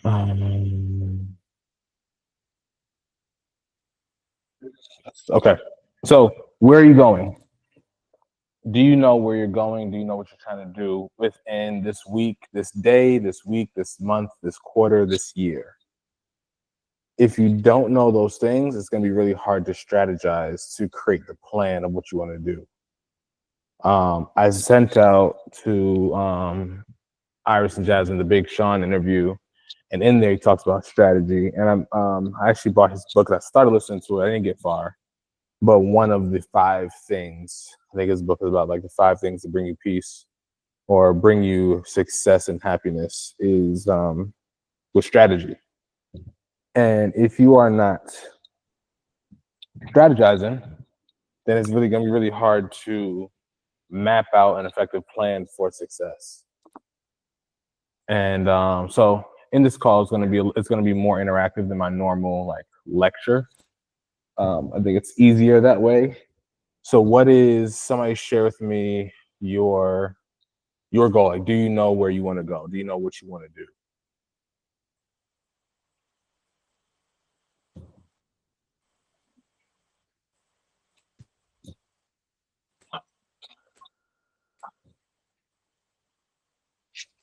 Um, okay. So where are you going? Do you know where you're going? Do you know what you're trying to do within this week, this day, this week, this month, this quarter, this year? If you don't know those things, it's going to be really hard to strategize to create the plan of what you want to do. I sent out to Iris and Jasmine the Big Sean interview, and in there he talks about strategy. And I actually bought his book. I started listening to it. I didn't get far, but one of the five things, I think his book is about like the five things that bring you peace or bring you success and happiness is with strategy. And if you are not strategizing, then it's really going to be really hard to map out an effective plan for success. And so in this call, it's going to be more interactive than my normal like lecture. I think it's easier that way. So what is, somebody share with me your goal? Like, do you know where you want to go? Do you know what you want to do?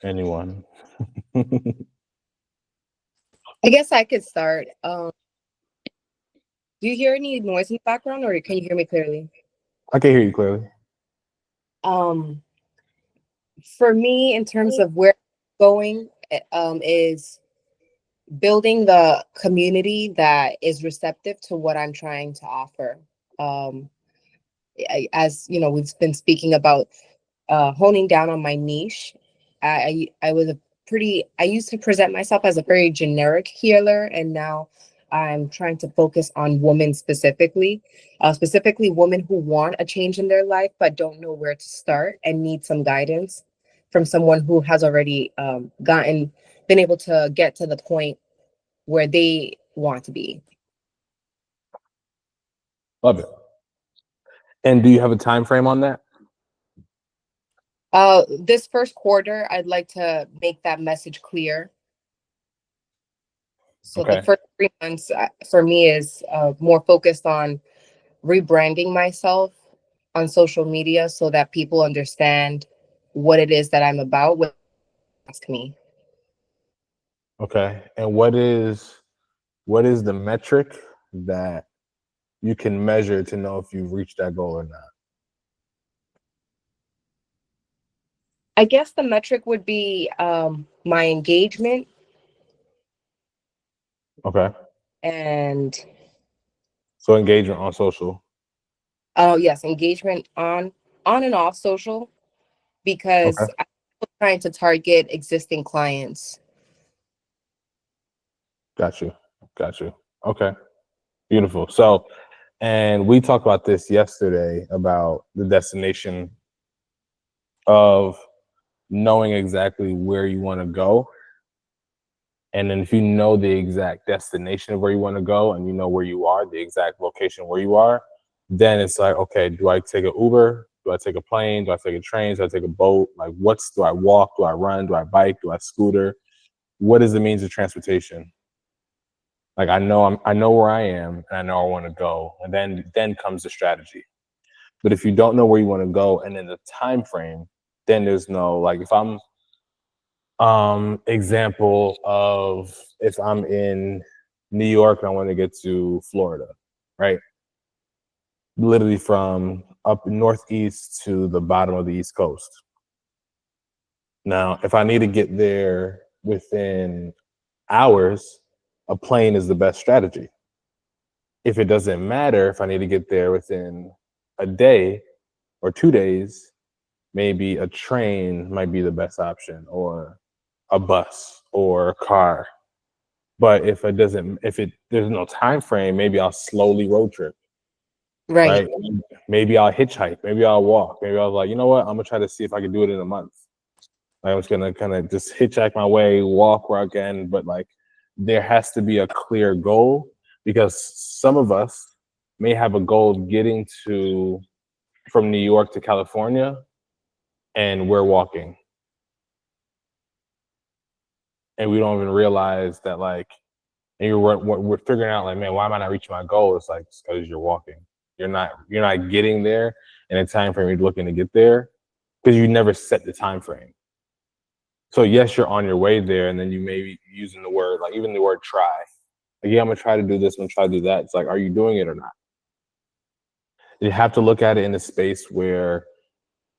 Anyone? I guess I could start. Do you hear any noise in the background, or can you hear me clearly? I can hear you clearly. Um, for me, in terms of where I'm going, is building the community that is receptive to what I'm trying to offer. Um, as you know, we've been speaking about honing down on my niche. I was a pretty. I used to present myself as a very generic healer, and now I'm trying to focus on women specifically, specifically women who want a change in their life but don't know where to start and need some guidance from someone who has already been able to get to the point where they want to be. Love it. And do you have a time frame on that? This first quarter, I'd like to make that message clear. So the Okay. first 3 months for me is more focused on rebranding myself on social media so that people understand what it is that I'm about when they ask me. Okay. And what is the metric that you can measure to know if you've reached that goal or not? I guess the metric would be my engagement Okay. and So engagement on social. oh yes, engagement on and off social Okay. because I'm trying to target existing clients. Got you. Got you. Okay. Beautiful. So, and we talked about this yesterday about the destination of knowing exactly where you want to go. And then if you know the exact destination of where you want to go and you know where you are, the exact location where you are, then it's like, okay, do I take an Uber? Do I take a plane? Do I take a train? Do I take a boat? Like, do I walk? Do I run? Do I bike? Do I scooter? What is the means of transportation? Like, I know where I am and I know I want to go. And then comes the strategy. But if you don't know where you want to go and then the time frame, then there's no, like, if I'm example of, if I'm in New York and I want to get to Florida, right? Literally from up northeast to the bottom of the East Coast. Now, if I need to get there within hours, a plane is the best strategy. If it doesn't matter, if I need to get there within a day or 2 days, maybe a train might be the best option, or a bus or a car. But if there's no time frame, maybe I'll slowly road trip, Right. right? Maybe I'll hitchhike, maybe I'll walk, maybe I'll like, you know what, I'm gonna try to see if I can do it in a month. Like, I'm just gonna kind of just hitchhike my way, walk where I can, but like there has to be a clear goal, because some of us may have a goal of getting to from New York to California, and we're walking. and we don't even realize that, like, and we're figuring out, like, man, why am I not reaching my goal? It's like, it's because you're walking. You're not getting there in a time frame you're looking to get there, because you never set the time frame. So yes, you're on your way there, and then you may be using the word, like, even the word try. Like, yeah, I'm gonna try to do this, I'm gonna try to do that. It's like, are you doing it or not? You have to look at it in a space where,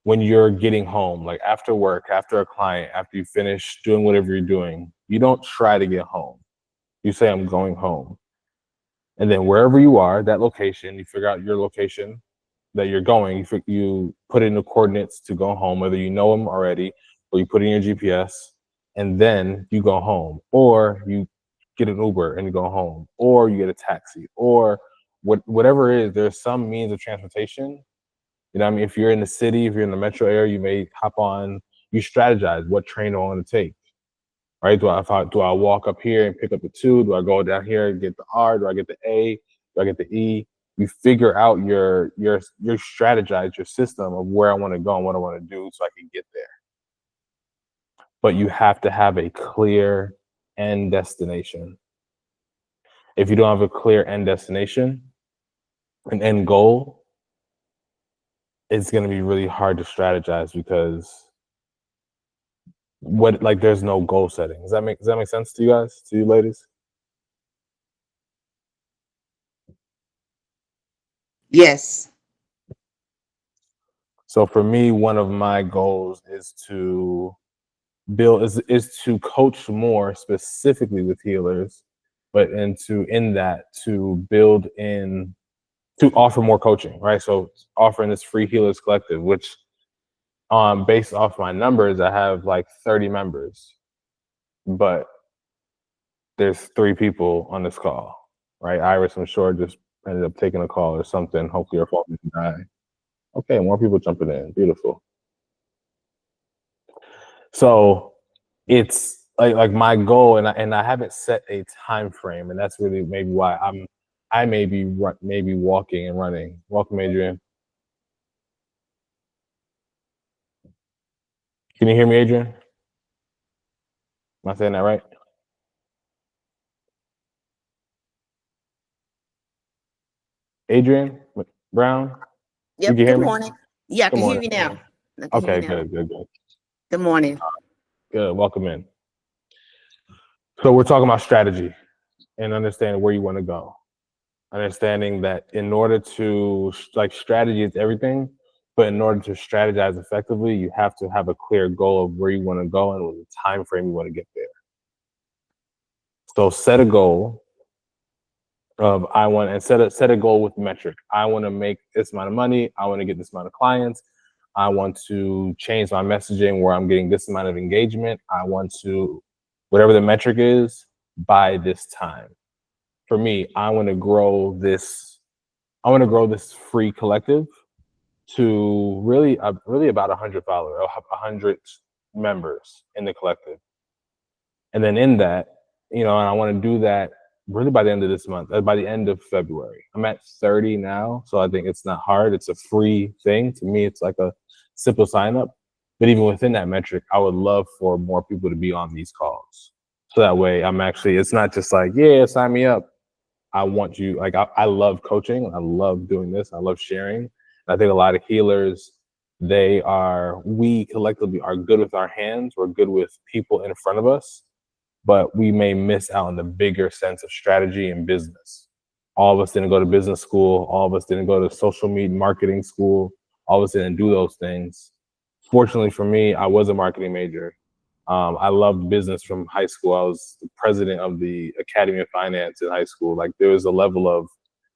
when you're getting home, like after work, after a client, after you finish doing whatever you're doing, you don't try to get home. You say, I'm going home. And then wherever you are, that location, you figure out your location that you're going, you put in the coordinates to go home, whether you know them already or you put in your GPS, and then you go home, or you get an Uber and you go home, or you get a taxi, or whatever it is. There's some means of transportation. You know what I mean? If you're in the city, if you're in the metro area, you may hop on, you strategize, what train do I want to take? Right? Do I walk up here and pick up the 2? Do I go down here and get the R? Do I get the A? Do I get the E? You figure out your strategize your system of where I want to go and what I want to do so I can get there. But you have to have a clear end destination. If you don't have a clear end destination, an end goal, it's going to be really hard to strategize, because there's no goal setting. Does that make sense to you guys, to you ladies? Yes. So for me, one of my goals is to is to coach more specifically with healers, but to build in, to offer more coaching, right? So offering this free healers collective, which, based off my numbers, I have like 30 members, but there's 3 people on this call, right? Iris, I'm sure, just ended up taking a call or something. Hopefully her phone didn't die. Okay, more people jumping in. Beautiful. So it's like my goal, and I haven't set a time frame, and that's really maybe why I may be walking and running. Welcome, Adrian. Can you hear me, Adrian? Am I saying that right? Adrian Brown, you Yep. can hear Good me? morning. Yeah, I Good can hear morning. you now. I can hear you Okay, now. good. Good morning. Good. Welcome in. So we're talking about strategy and understanding where you want to go. Understanding that in order to, like, strategy is everything, but in order to strategize effectively, you have to have a clear goal of where you want to go and with the time frame you want to get there. So set a goal of, set a goal with metric. I want to make this amount of money. I want to get this amount of clients. I want to change my messaging where I'm getting this amount of engagement. I want to, whatever the metric is, by this time. For me, I want to grow this free collective to really about 100 followers, 100 members in the collective. And then in that, and I want to do that really by the end of this month, by the end of February. I'm at 30 now, so I think it's not hard. It's a free thing. To me, it's like a simple sign up. But even within that metric, I would love for more people to be on these calls. So that way it's not just like, yeah, sign me up. I want you, like, I love coaching. I love doing this. I love sharing. And I think a lot of healers, we collectively are good with our hands. We're good with people in front of us, but we may miss out on the bigger sense of strategy and business. All of us didn't go to business school. All of us didn't go to social media marketing school. All of us didn't do those things. Fortunately for me, I was a marketing major. I loved business from high school. I was the president of the Academy of Finance in high school. Like, there was a level of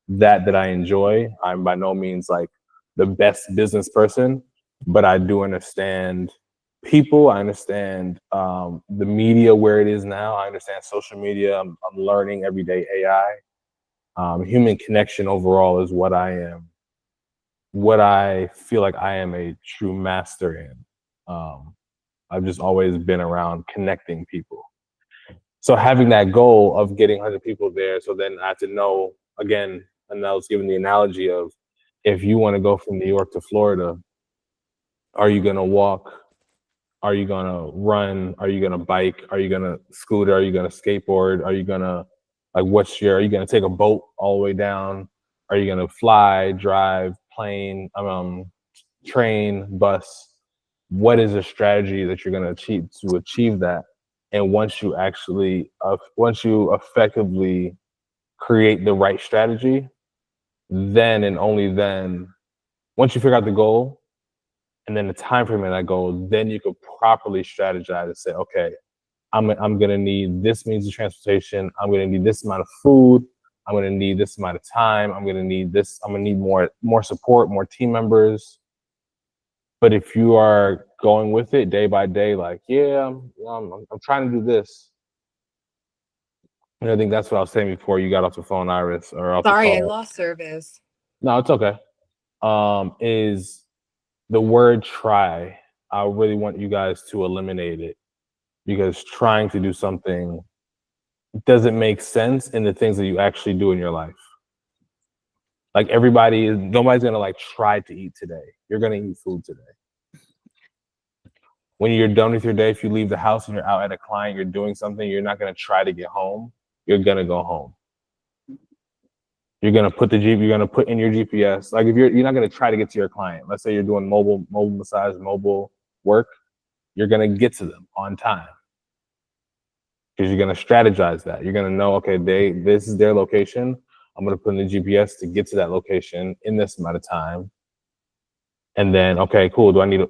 that I enjoy. I'm by no means like the best business person, but I do understand people. I understand the media where it is now. I understand social media. I'm learning every day AI. Human connection overall is what I feel like I am a true master in. I've just always been around connecting people. So having that goal of getting 100 people there, so then I have to know, again, and I was given the analogy of, if you want to go from New York to Florida, are you going to walk Are you gonna run? Are you gonna bike? Are you gonna scooter? Are you gonna skateboard? Are you gonna are you gonna take a boat all the way down? Are you gonna fly, drive, plane, train, bus? What is a strategy that you're gonna achieve that? And once you effectively create the right strategy, then and only then, once you figure out the goal and then the time frame of that goal, then you could properly strategize and say, okay, I'm gonna need this means of transportation. I'm gonna need this amount of food. I'm gonna need this amount of time. I'm gonna need this. I'm gonna need more support, more team members. But if you are going with it day by day, like, yeah, I'm trying to do this. And I think that's what I was saying before you got off the phone, Iris, or off the Sorry, I call. lost service. No, it's okay. Is the word try. I really want you guys to eliminate it, because trying to do something doesn't make sense in the things that you actually do in your life. Like nobody's gonna like try to eat today. You're gonna eat food today. When you're done with your day, if you leave the house and you're out at a client, you're doing something, you're not gonna try to get home. You're gonna go home. You're gonna put in your GPS. Like if you're not gonna try to get to your client. Let's say you're doing mobile massage, mobile work, you're gonna get to them on time. Because you're gonna strategize that. You're gonna know, okay, this is their location. I'm gonna put in the GPS to get to that location in this amount of time. And then, okay, cool. If you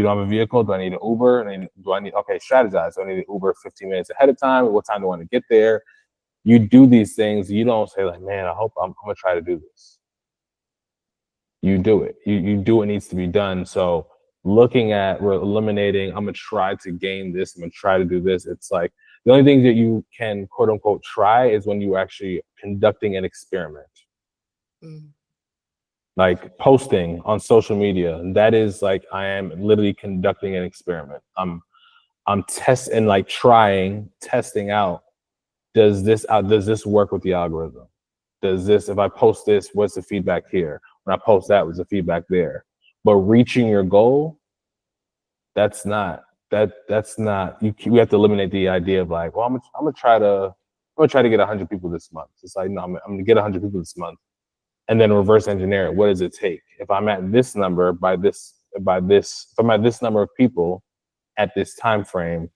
don't have a vehicle, do I need an Uber? Strategize. Do I need an Uber 15 minutes ahead of time? What time do I want to get there? You do these things. You don't say like, man, I'm gonna try to do this. You do it. You do what needs to be done. So we're eliminating, I'm gonna try to gain this, I'm gonna try to do this. It's like the only thing that you can quote unquote try is when you're actually conducting an experiment. Mm. Like posting on social media, that is like I am literally conducting an experiment. I'm testing, testing out, does this work with the algorithm? If I post this, what's the feedback here? When I post that, what's the feedback there? But reaching your goal, that's not we have to eliminate the idea of like, well, I'm gonna try to get 100 people this month. It's like, no, I'm gonna get 100 people this month. And then reverse engineer it. What does it take? If I'm at this number if I'm at this number of people at this time frame,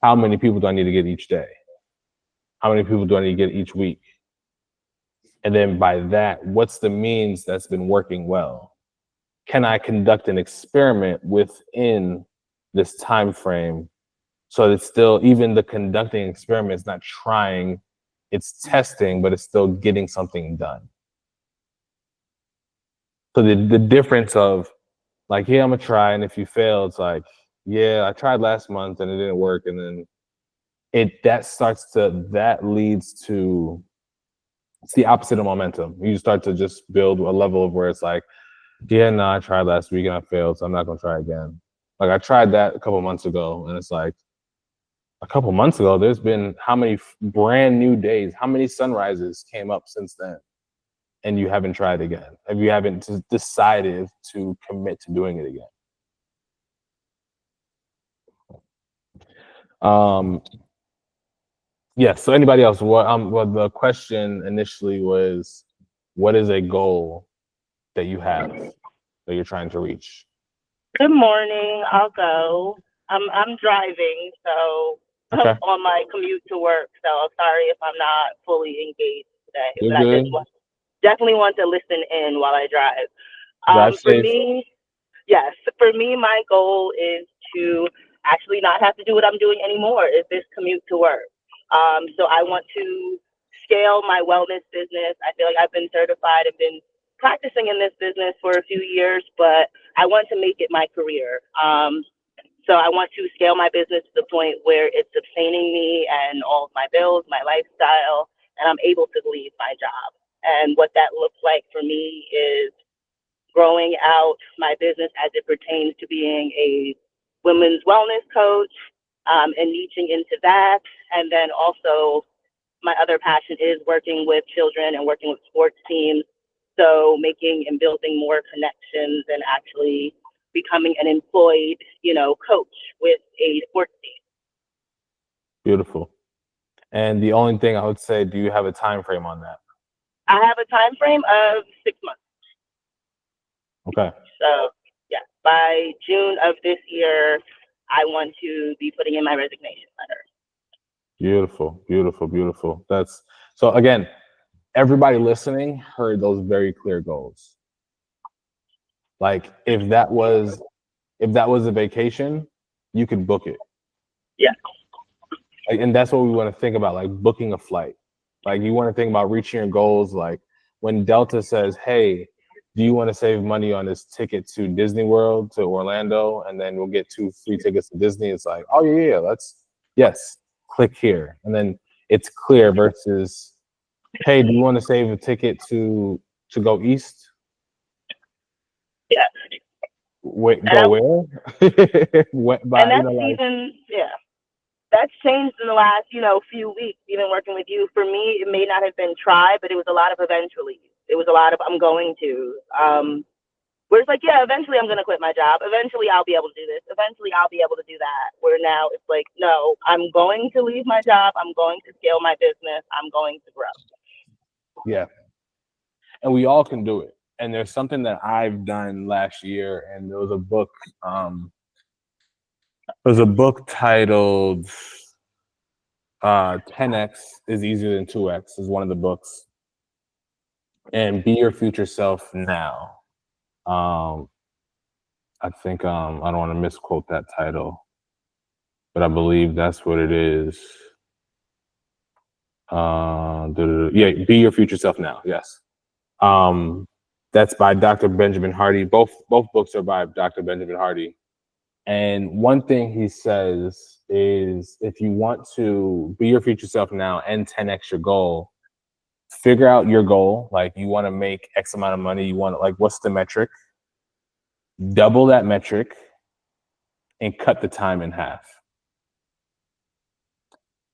how many people do I need to get each day? How many people do I need to get each week? And then by that, what's the means that's been working well? Can I conduct an experiment within this time frame so that still, even the conducting experiment is not trying, it's testing, but it's still getting something done. So the difference of like, yeah, I'm gonna try, and if you fail, it's like, yeah, I tried last month and it didn't work, and then that leads to, it's the opposite of momentum. You start to just build a level of where it's like, yeah, no, I tried last week and I failed, so I'm not gonna try again. Like I tried that a couple months ago, and it's like, a couple months ago, there's been how many brand new days, how many sunrises came up since then? And you haven't tried again. If you haven't decided to commit to doing it again. Yeah, so anybody else? Well, the question initially was, what is a goal that you have that you're trying to reach? Good morning. I'll go. I'm driving, so Okay. on my commute to work. So sorry if I'm not fully engaged today. You're But good. definitely want to listen in while I drive. Drive For safe. me, yes. For me, my goal is to actually not have to do what I'm doing anymore. Is this commute to work? So I want to scale my wellness business. I feel like I've been certified and been practicing in this business for a few years, but I want to make it my career. So I want to scale my business to the point where it's sustaining me and all of my bills, my lifestyle, and I'm able to leave my job. And what that looks like for me is growing out my business as it pertains to being a women's wellness coach, and niching into that. And then also my other passion is working with children and working with sports teams. So making and building more connections and actually becoming an employed, coach with a sports team. Beautiful. And the only thing I would say, do you have a time frame on that? I have a time frame of 6 months. Okay. So yeah, by June of this year, I want to be putting in my resignation letter. Beautiful, beautiful, beautiful. That's so again, everybody listening heard those very clear goals. Like if that was a vacation, you could book it. Yeah. And that's what we want to think about, like booking a flight. Like you want to think about reaching your goals. Like when Delta says, hey, do you want to save money on this ticket to Disney World, to Orlando, and then we'll get 2 free tickets to Disney? It's like, oh yeah, yes, click here. And then it's clear versus, hey, do you want to save a ticket to go east? Yeah. Wait, And go where? That's changed in the last, few weeks, even working with you. For me, it may not have been try, but it was a lot of eventually. It was a lot of I'm going to. Where it's like, yeah, eventually I'm going to quit my job. Eventually I'll be able to do this. Eventually I'll be able to do that. Where now it's like, no, I'm going to leave my job. I'm going to scale my business. I'm going to grow. Yeah. And we all can do it. And there's something that I've done last year, and there was a book. There's a book titled 10x is easier than 2x is one of the books. And be your future self now. I think I don't want to misquote that title, but I believe that's what it is. Yeah, be your future self now. Yes. That's by Dr. Benjamin Hardy. Both books are by Dr. Benjamin Hardy. And one thing he says is, if you want to be your future self now and 10x your goal, figure out your goal. Like you want to make X amount of money. You want to, like, what's the metric? Double that metric and cut the time in half.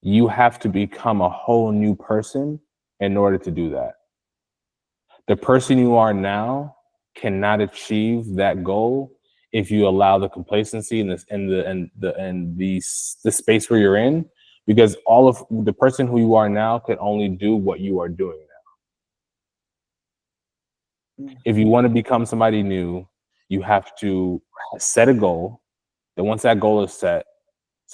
You have to become a whole new person in order to do that. The person you are now cannot achieve that goal if you allow the complacency and the space where you're in, because all of the person who you are now can only do what you are doing now. If you want to become somebody new, you have to set a goal. Then once that goal is set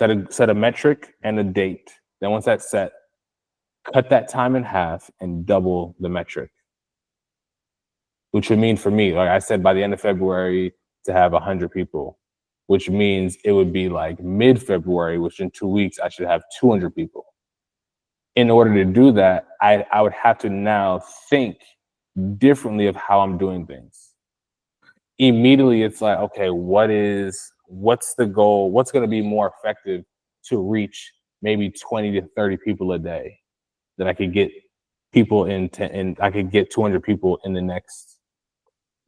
a metric and a date. Then once that's set, cut that time in half and double the metric. Which would mean for me, like I said, by the end of February to have 100 people, which means it would be like mid-February, which in 2 weeks, I should have 200 people. In order to do that, I would have to now think differently of how I'm doing things. Immediately, it's like, okay, what's the goal? What's going to be more effective to reach maybe 20 to 30 people a day that I could get people and I could get 200 people in the next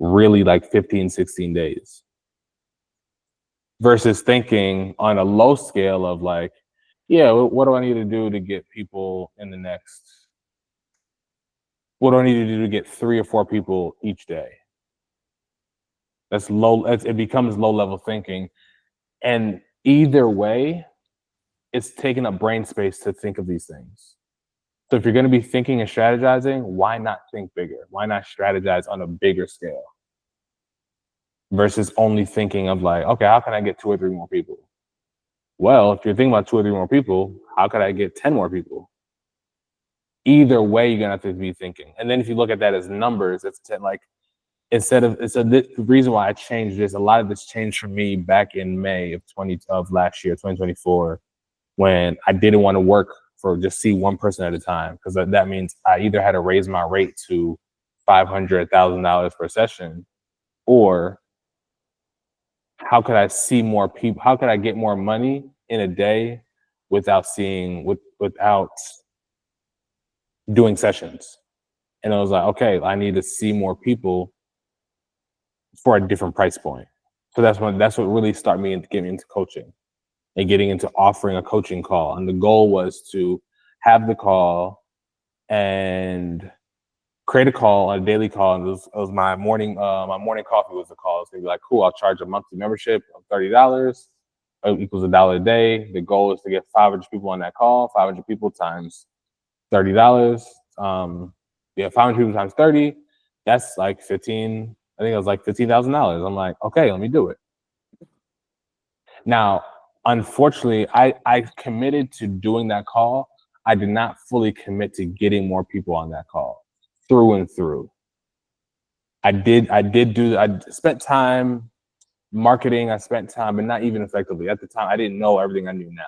really like 15, 16 days, versus thinking on a low scale of like, yeah, what do I need to do to get people in the next, what do I need to do to get 3 or 4 people each day? That's low. It becomes low level thinking. And either way, it's taking up brain space to think of these things. So if you're going to be thinking and strategizing, why not think bigger? Why not strategize on a bigger scale? Versus only thinking of like, okay, how can I get 2 or 3 more people? Well, if you're thinking about 2 or 3 more people, how could I get 10 more people? Either way, you're gonna have to be thinking. And then if you look at that as numbers, it's like, the reason why I changed this, a lot of this changed for me back in May of last year, 2024, when I didn't want to work for just see one person at a time, because that means I either had to raise my rate to $500, $1,000 per session, or how could I see more people? How could I get more money in a day without doing sessions? And I was like, okay, I need to see more people for a different price point. So that's what really started me into getting into coaching and getting into offering a coaching call. And the goal was to have the call and create a call, a daily call, and it was my morning coffee was the call. It's gonna be like, cool, I'll charge a monthly membership of $30. It equals $1 a day. The goal is to get 500 people on that call. 500 people times $30. 500 people times 30. That's like 15. I think it was like $15,000. I'm like, okay, let me do it. Now, unfortunately, I committed to doing that call. I did not fully commit to getting more people on that call through and through. I spent time marketing, I spent time, but not even effectively. At the time, I didn't know everything I knew now.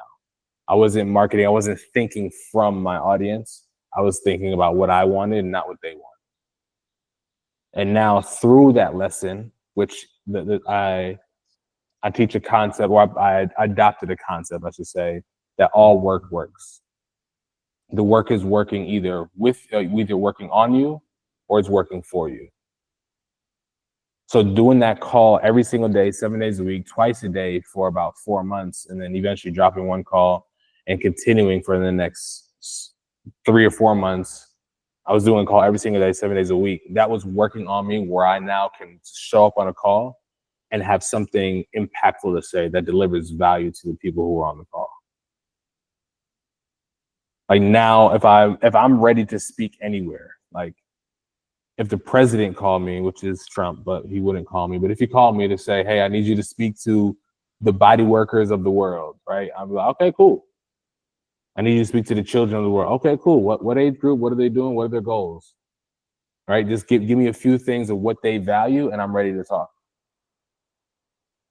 I wasn't marketing, I wasn't thinking from my audience. I was thinking about what I wanted and not what they wanted. And now through that lesson, which I teach a concept, or I adopted a concept, I should say, that all work works. The work is working either working on you or it's working for you. So doing that call every single day, 7 days a week, twice a day for about 4 months, and then eventually dropping one call and continuing for the next 3 or 4 months. I was doing a call every single day, 7 days a week. That was working on me, where I now can show up on a call and have something impactful to say that delivers value to the people who are on the call. Like now, if I'm ready to speak anywhere, like if the president called me, which is Trump, but he wouldn't call me, but if he called me to say, hey, I need you to speak to the body workers of the world, right? I'm like, okay, cool. I need you to speak to the children of the world. Okay, cool. What age group? What are they doing? What are their goals? Right? Just give me a few things of what they value, and I'm ready to talk.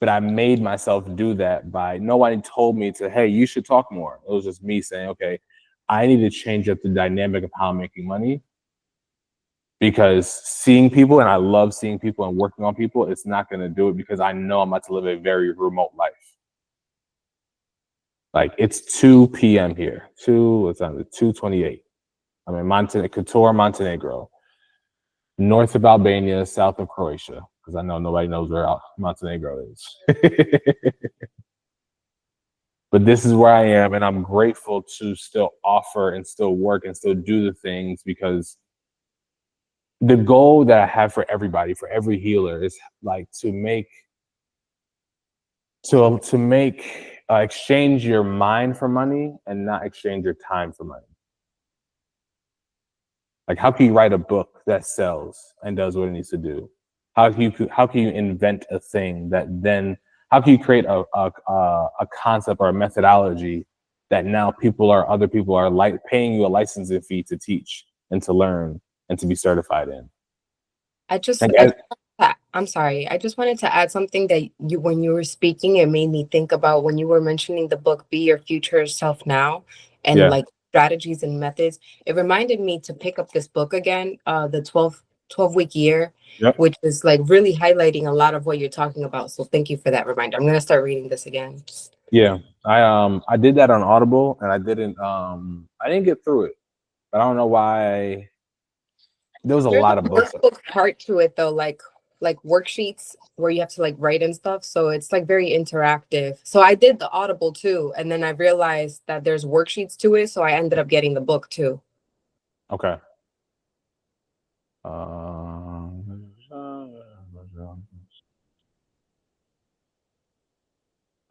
But I made myself do that by nobody told me to, hey, you should talk more. It was just me saying, okay, I need to change up the dynamic of how I'm making money, because seeing people, and I love seeing people and working on people, it's not going to do it, because I know I'm about to live a very remote life. Like it's 2 p.m. here. 2:28. I'm in Kotor, Montenegro, north of Albania, south of Croatia, because I know nobody knows where Montenegro is. But this is where I am, and I'm grateful to still offer and still work and still do the things, because the goal that I have for everybody, for every healer, is like to make exchange your mind for money and not exchange your time for money. Like, how can you write a book that sells and does what it needs to do? How can you invent a thing that then, how can you create a concept or a methodology that now other people are like paying you a licensing fee to teach and to learn and to be certified in? I'm sorry. I just wanted to add something that when you were speaking, it made me think about when you were mentioning the book, Be Your Future Self Now, and like strategies and methods. It reminded me to pick up this book again, the 12-week year, which is like really highlighting a lot of what you're talking about. So thank you for that reminder. I'm going to start reading this again. Yeah, I did that on Audible, and I didn't get through it, but I don't know why. There was a lot of books. There's a part to it though, like worksheets where you have to like write and stuff. So it's like very interactive. So I did the Audible too, and then I realized that there's worksheets to it. So I ended up getting the book too. Okay.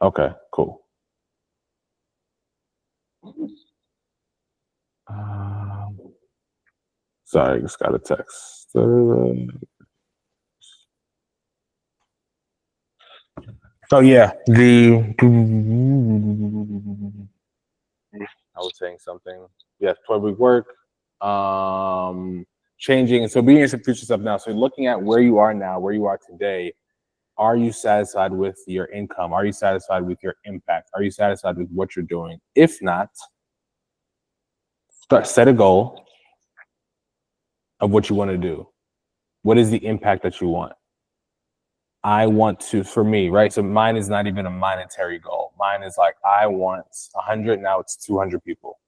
Okay, cool. Sorry, I just got a text. So yeah, I was saying something. Yes, 12-week work, changing. So being your future self now. So looking at where you are now, where you are today. Are you satisfied with your income? Are you satisfied with your impact? Are you satisfied with what you're doing? If not, set a goal of what you want to do. What is the impact that you want? I want to, for me, right? So mine is not even a monetary goal. Mine is like, I want 100, now it's 200 people.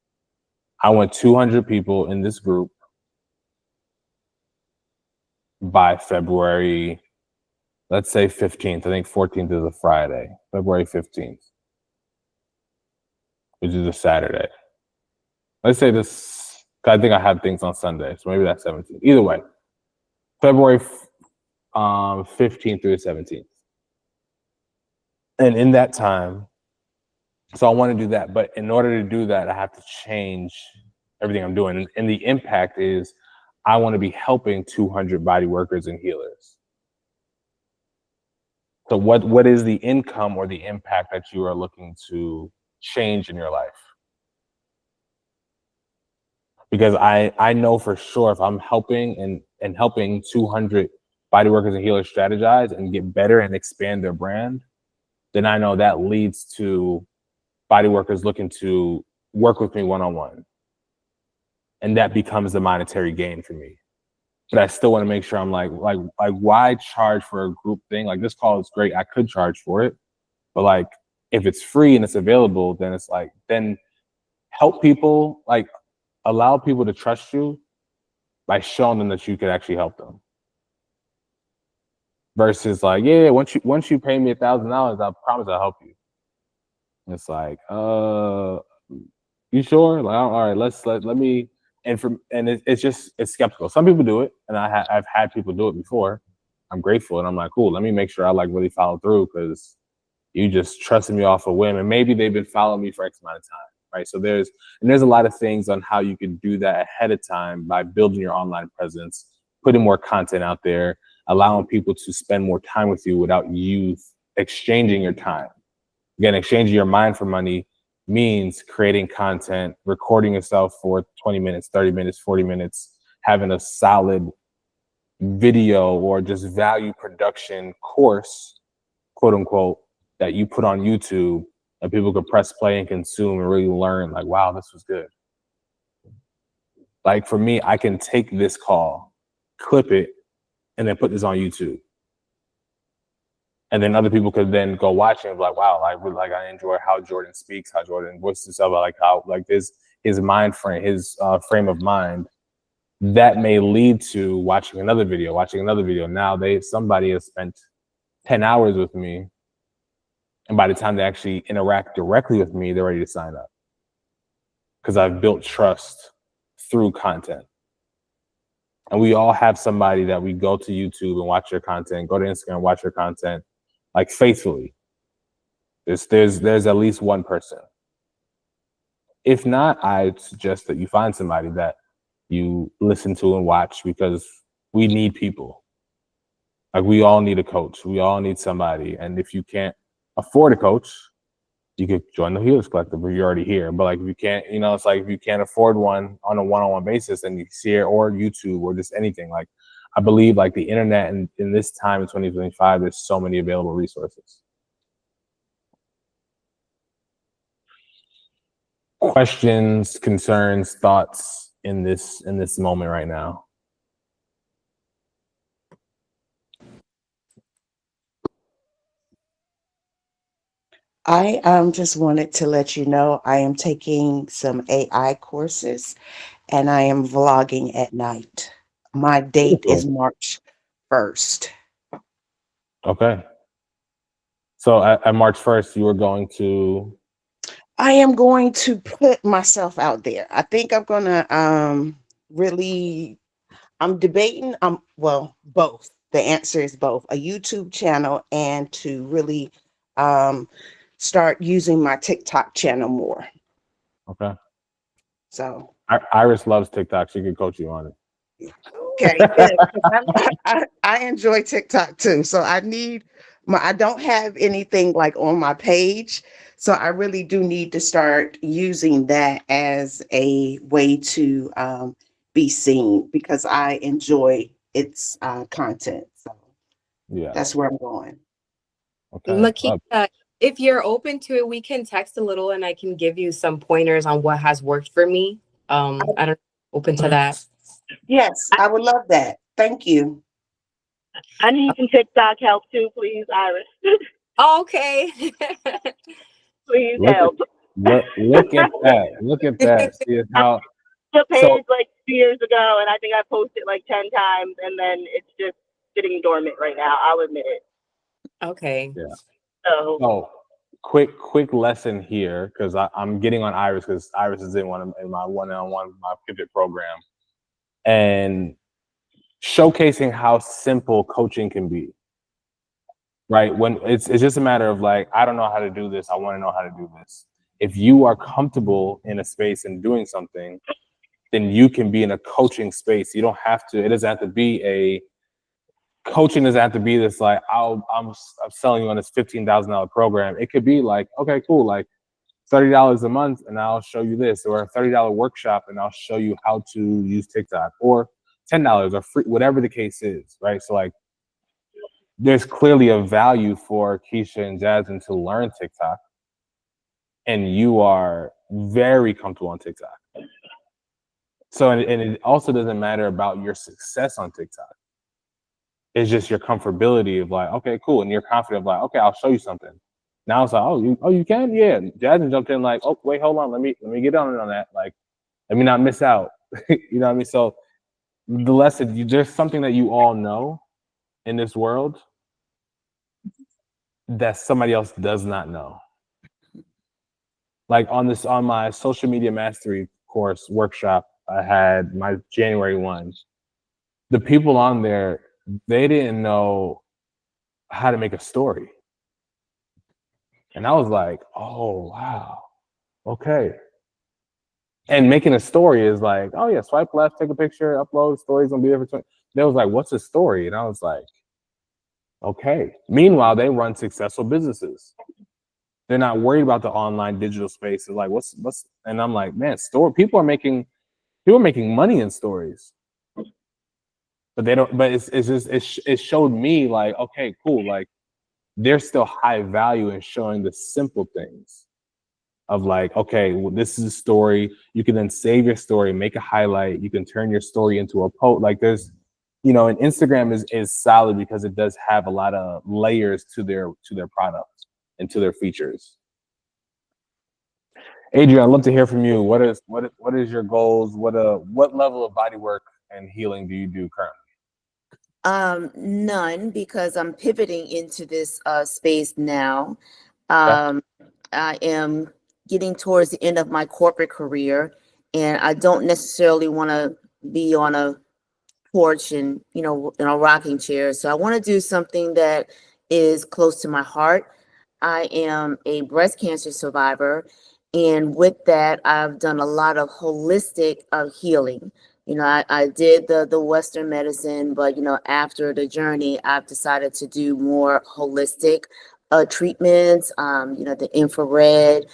I want 200 people in this group by February, let's say 15th. I think 14th is a Friday, February 15th, which is a Saturday. Let's say this, I think I have things on Sunday, so maybe that's 17th. Either way, February 15th through the 17th. And in that time, so I want to do that. But in order to do that, I have to change everything I'm doing. And the impact is I want to be helping 200 body workers and healers. So what is the income or the impact that you are looking to change in your life? Because I know for sure if I'm helping and helping 200 body workers and healers strategize and get better and expand their brand, then I know that leads to body workers looking to work with me one-on-one. And that becomes the monetary gain for me. But I still want to make sure I'm like why charge for a group thing? Like, this call is great. I could charge for it. But like, if it's free and it's available, then it's like, then help people, like allow people to trust you by showing them that you could actually help them. Versus like, yeah, once you pay me $1,000, I promise I'll help you. And it's like, you sure? Like, all right, let me. And it's skeptical. Some people do it, and I've had people do it before. I'm grateful, and I'm like, cool. Let me make sure I like really follow through, because you just trusted me off a whim, and maybe they've been following me for X amount of time, right? So there's a lot of things on how you can do that ahead of time by building your online presence, putting more content out there, allowing people to spend more time with you without you exchanging your time. Again, exchanging your mind for money means creating content, recording yourself for 20 minutes, 30 minutes, 40 minutes, having a solid video or just value production course, quote unquote, that you put on YouTube that people could press play and consume and really learn, like, wow, this was good. Like for me, I can take this call, clip it, and then put this on YouTube. And then other people could then go watch it and be like, wow, I enjoy how Jordan speaks, how Jordan voices himself. I like how his mind frame, his frame of mind, that may lead to watching another video. Now somebody has spent 10 hours with me. And by the time they actually interact directly with me, they're ready to sign up. Because I've built trust through content. And we all have somebody that we go to YouTube and watch their content, go to Instagram and watch their content, like faithfully. There's at least one person. If not, I suggest that you find somebody that you listen to and watch, because we need people. Like, we all need a coach. We all need somebody. And if you can't afford a coach, you could join the Healers Collective if you're already here. But like, if you can't, it's like, if you can't afford one on a one-on-one basis, and you see it, or YouTube, or just anything, like, I believe like the internet, and in this time in 2025, there's so many available resources. Questions, concerns, thoughts in this moment right now? I just wanted to let you know I am taking some AI courses and I am vlogging at night. My date is March 1st. Okay. So at March 1st, you were going to? I am going to put myself out there. I think I'm gonna really, I'm debating, both. The answer is both. A YouTube channel, and to really start using my TikTok channel more. Okay. So Iris loves TikTok. She can coach you on it. okay, good. 'Cause I enjoy TikTok too. So I don't have anything like on my page. So I really do need to start using that as a way to be seen, because I enjoy its content. So Yeah. that's where I'm going. Okay. Makita, if you're open to it, we can text a little and I can give you some pointers on what has worked for me. I don't know, open to that. Yes, I would love that. Thank you. I need some TikTok help too, please, Iris. Okay. Please help. Look at that. Look at that. See how The page so like 2 years ago, and I think I posted like 10 times, and then it's just sitting dormant right now. I'll admit it. Okay. yeah. So So quick lesson here, because I'm getting on Iris because Iris is in my one-on-one my pivot program, and showcasing how simple coaching can be. Right? When it's just a matter of like, I don't know how to do this. I want to know how to do this. If you are comfortable in a space and doing something, then you can be in a coaching space. You don't have to. It doesn't have to be a coaching. Doesn't have to be this like I'm selling you on this $15,000 program. It could be like, okay, cool, like $30 a month, and I'll show you this, or a $30 workshop, and I'll show you how to use TikTok, or $10 or free, whatever the case is, right? So like, there's clearly a value for Keisha and Jasmine to learn TikTok, and you are very comfortable on TikTok. So, and it also doesn't matter about your success on TikTok. It's just your comfortability of like, okay, cool. And you're confident of like, okay, I'll show you something. Now it's like, oh, you can? Yeah. Jasmine jumped in like, oh, wait, hold on. Let me get on that. Like, let me not miss out. You know what I mean? So the lesson, there's something that you all know in this world that somebody else does not know. Like on my social media mastery course workshop, I had my January one. The people on there, they didn't know how to make a story. And I was like, oh, wow. Okay. And making a story is like, oh yeah, swipe left, take a picture, upload, story's gonna be there for 20. They was like, what's a story? And I was like, okay. Meanwhile, they run successful businesses. They're not worried about the online digital space. They're like, what's, and I'm like, man, people are making money in stories. But they don't, but it's just, it showed me like, okay, cool. Like, there's still high value in showing the simple things of like, okay, well, this is a story. You can then save your story, make a highlight. You can turn your story into a post. Like there's, you know, and Instagram is solid because it does have a lot of layers to their product and to their features. Adrian, I'd love to hear from you. What is your goals? What level of body work and healing do you do currently? None, because I'm pivoting into this space now. Okay. I am getting towards the end of my corporate career, and I don't necessarily want to be on a porch and, you know, in a rocking chair. So I want to do something that is close to my heart. I am a breast cancer survivor, and with that, I've done a lot of holistic healing. You know, I did the Western medicine, but, you know, after the journey, I've decided to do more holistic treatments, you know, the infrared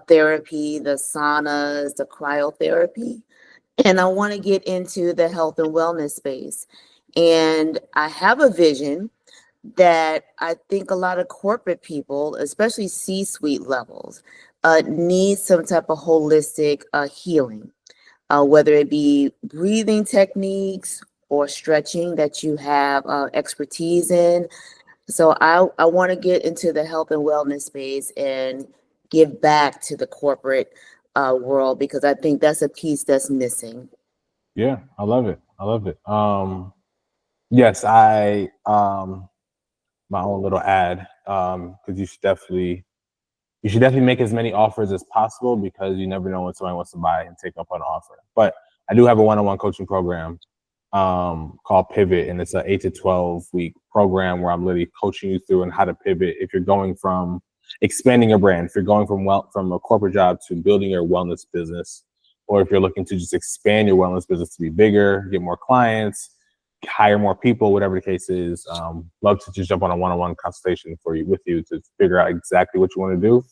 therapy, the saunas, the cryotherapy. And I want to get into the health and wellness space. And I have a vision that I think a lot of corporate people, especially C-suite levels, need some type of holistic healing, whether it be breathing techniques or stretching that you have expertise in. So I want to get into the health and wellness space and give back to the corporate world, because I think that's a piece that's missing. Yeah, I love it. Yes, I my own little ad, because you should definitely make as many offers as possible, because you never know when somebody wants to buy and take up an offer. But I do have a one-on-one coaching program called Pivot, and it's an 8 to 12 week program where I'm literally coaching you through and how to pivot if you're going from expanding your brand, if you're going from a corporate job to building your wellness business, or if you're looking to just expand your wellness business to be bigger, get more clients, hire more people, whatever the case is. Love to just jump on a one-on-one consultation with you to figure out exactly what you want to do.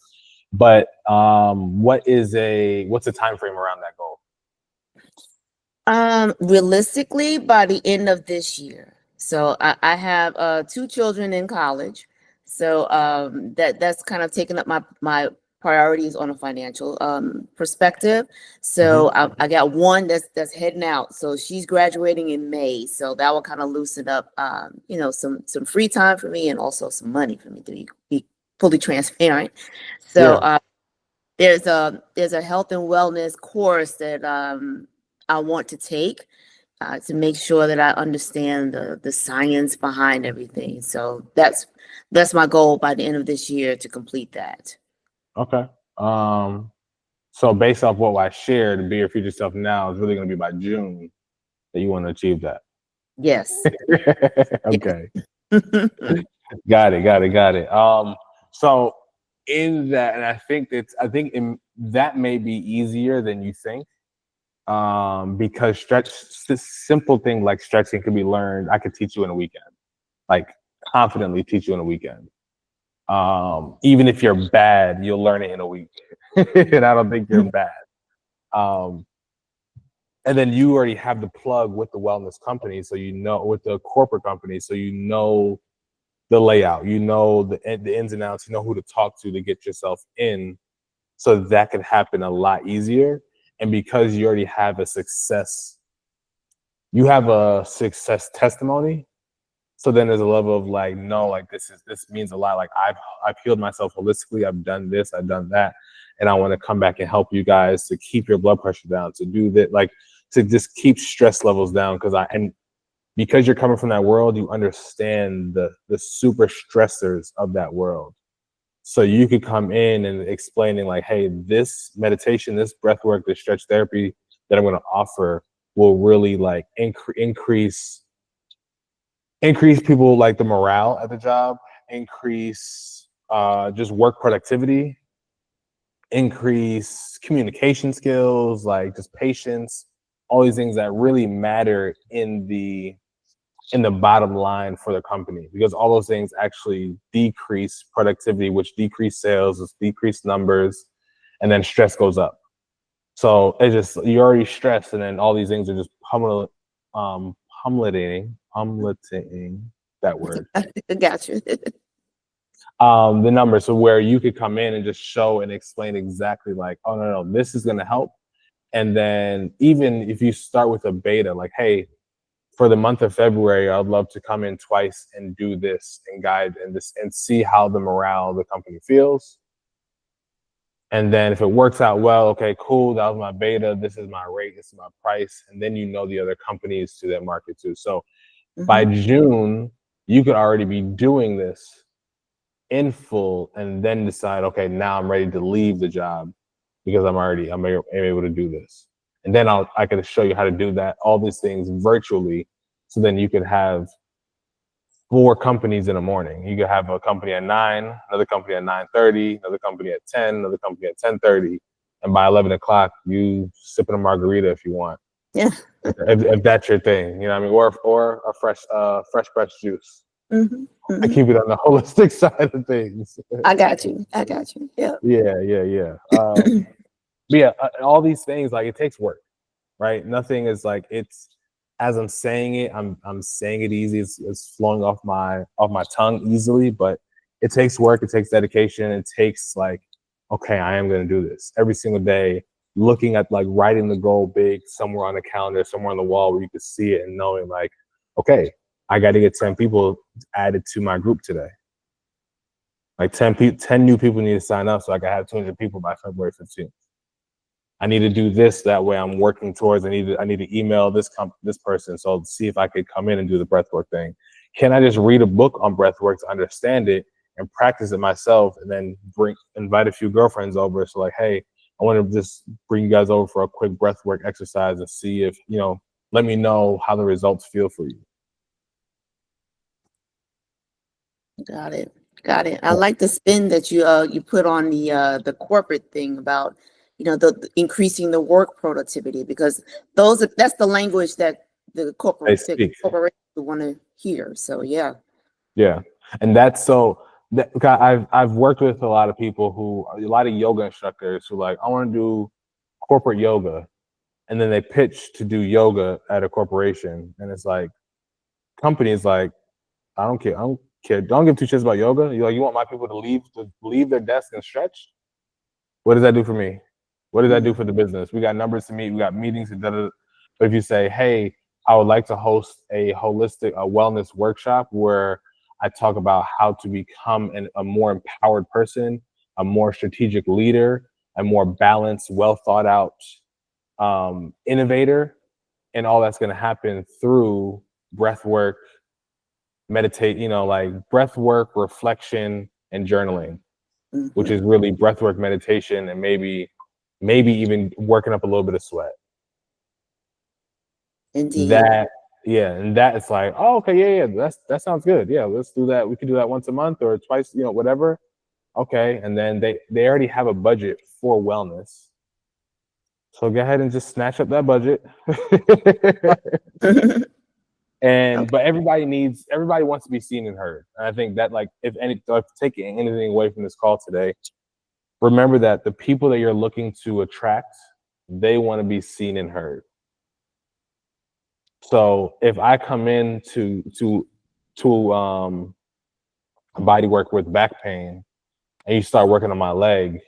But what's a time frame around that goal? Realistically, by the end of this year. So I have 2 children in college. So that's kind of taken up my priorities on a financial perspective. So I got one that's heading out. So she's graduating in May. So that will kind of loosen up you know, some free time for me, and also some money for me, to be fully transparent. So there's a health and wellness course that I want to take to make sure that I understand the science behind everything. So that's that's my goal by the end of this year to complete that. Okay. So based off what I shared, Be Your Future Self Now is really going to be by June that you want to achieve that. Yes. Okay. Got it. So in that, and I think that may be easier than you think. Because this simple thing like stretching can be learned. I could teach you in a weekend, like confidently teach you in a weekend. Even if you're bad, you'll learn it in a week. And I don't think you're bad. And then you already have the plug with the wellness company, so you know, with the corporate company, so you know the layout, you know the ins and outs, you know who to talk to get yourself in, so that can happen a lot easier. And because you already have you have a success testimony. So then there's a level of like, no, like this means a lot. Like I've healed myself holistically. I've done this, I've done that, and I want to come back and help you guys to keep your blood pressure down, to do that, like to just keep stress levels down. Because you're coming from that world, you understand the super stressors of that world. So you could come in and explaining like, hey, this meditation, this breath work, this stretch therapy that I'm going to offer will really like increase people, like the morale at the job, increase just work productivity, increase communication skills, like just patience, all these things that really matter in the bottom line for the company, because all those things actually decrease productivity, which decrease sales, which decrease numbers, and then stress goes up. So it's just, you're already stressed, and then all these things are just pummeling that word. Got you. The numbers, so where you could come in and just show and explain exactly like, oh no, this is going to help. And then even if you start with a beta, like, hey, for the month of February, I'd love to come in twice and do this and guide and see how the morale of the company feels. And then if it works out well, okay, cool, that was my beta, this is my rate, this is my price. And then you know the other companies to that market too. So by June, you could already be doing this in full and then decide, okay, now I'm ready to leave the job because I'm able to do this. And then I can show you how to do that, all these things virtually. So then you could have 4 companies in the morning. You could have a company at 9, another company at 9:30, another company at 10, another company at 10:30. And by 11 o'clock, you sipping a margarita if you want. Yeah. If that's your thing, you know what I mean? Or a fresh pressed juice. I keep it on the holistic side of things. I got you. Yeah. Yeah. But yeah, all these things, like, it takes work, right? Nothing is like, it's, as I'm saying it, I'm saying it easy. It's flowing off my tongue easily, but it takes work. It takes dedication. It takes like, okay, I am going to do this every single day. Looking at, like, writing the goal big somewhere on the calendar, somewhere on the wall where you can see it, and knowing like, okay, I got to get 10 people added to my group today. Like 10 new people need to sign up so I can have 200 people by February 15th. I need to do this, that way I'm working towards. I need to email this person, so I'll see if I could come in and do the breathwork thing. Can I just read a book on breathwork to understand it and practice it myself, and then invite a few girlfriends over? So like, hey, I want to just bring you guys over for a quick breathwork exercise and see if, let me know how the results feel for you. Got it. I like the spin that you put on the corporate thing about, the increasing the work productivity, because that's the language that the corporation want to hear. So yeah. And that's I've worked with a lot of people a lot of yoga instructors who like, I want to do corporate yoga, and then they pitch to do yoga at a corporation, and it's like, companies like, I don't care, don't give 2 shits about yoga. You want my people to leave their desk and stretch? What does that do for me? What does that do for the business? We got numbers to meet, we got meetings to da. But if you say, hey, I would like to host a wellness workshop where I talk about how to become a more empowered person, a more strategic leader, a more balanced, well thought out innovator, and all that's going to happen through breath work, meditate, like breath work, reflection, and journaling, which is really breath work, meditation, and maybe even working up a little bit of sweat. Indeed. And that it's like, oh, okay, yeah, that sounds good. Yeah, let's do that. We can do that once a month or twice, whatever. Okay, and then they already have a budget for wellness, so go ahead and just snatch up that budget. But everybody wants to be seen and heard. And I think that, like, if taking anything away from this call today, remember that the people that you're looking to attract, they want to be seen and heard. So if I come in to body work with back pain, and you start working on my leg,